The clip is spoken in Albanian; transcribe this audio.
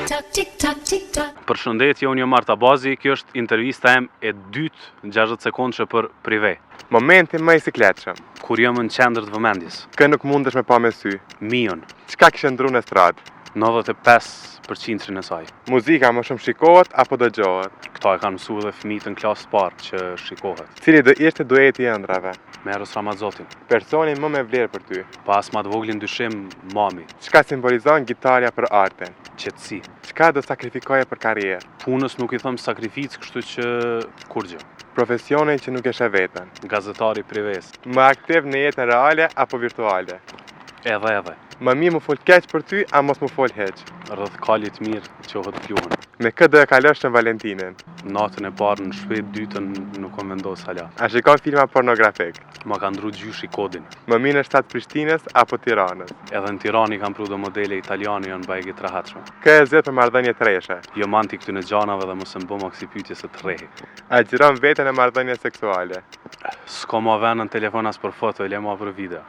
Përshëndetje, unë jam Marta Bazi, kjo është intervista e dytë 60 sekondëshe për prive. Momenti më i sikletshëm, Kur jam në qendër të vëmendjes, kë nuk mundesh me pa me sy. miun, Çka kishe ndru në stradë? 95% e saj. Muzika më shumë shikohet apo dëgjohet? Këta e kanë mësu dhe fëmijët në klasë parë që shikohet. Cili do ishte dueti i ëndrave? Me Eros Ramazzotin. Personi më me vlerë për ty. Pas ma të voglin dyshim, mami, Çka simbolizon gitarja për artin? qetësi. Çka do sakrifikoje për karrierë? Punës nuk i thëm sakrificë, kështu që kur gjë. Profesionin që nuk e sheh veten. Gazetari prives. Më aktiv në jetën reale apo virtuale? Edhe. Më mirë më fol keq për ty a mos më fol hiç? Rrëth kalit mirë qohet pluhën. Me kë do e kalosh në Valentinën? Natën e parë në shtëpi, dytën nuk kom vendos hala. A shikon filma pornografik? Ma ka ndru gjyshi kodin. Më mirë në shtat Prishtinës apo Tiranës? Edhe në Tirani kam pru do modele italiane janë bajegi të rahatshme. Kë e zet për marrëdhënie treshe? Jo manti këtyne gjanave dhe mos e m'bëma kësi pyetje se të rehi. A gjiron veten në marrëdhënie seksuale? S'ka ma ven në telefon as për foto, e le ma për video.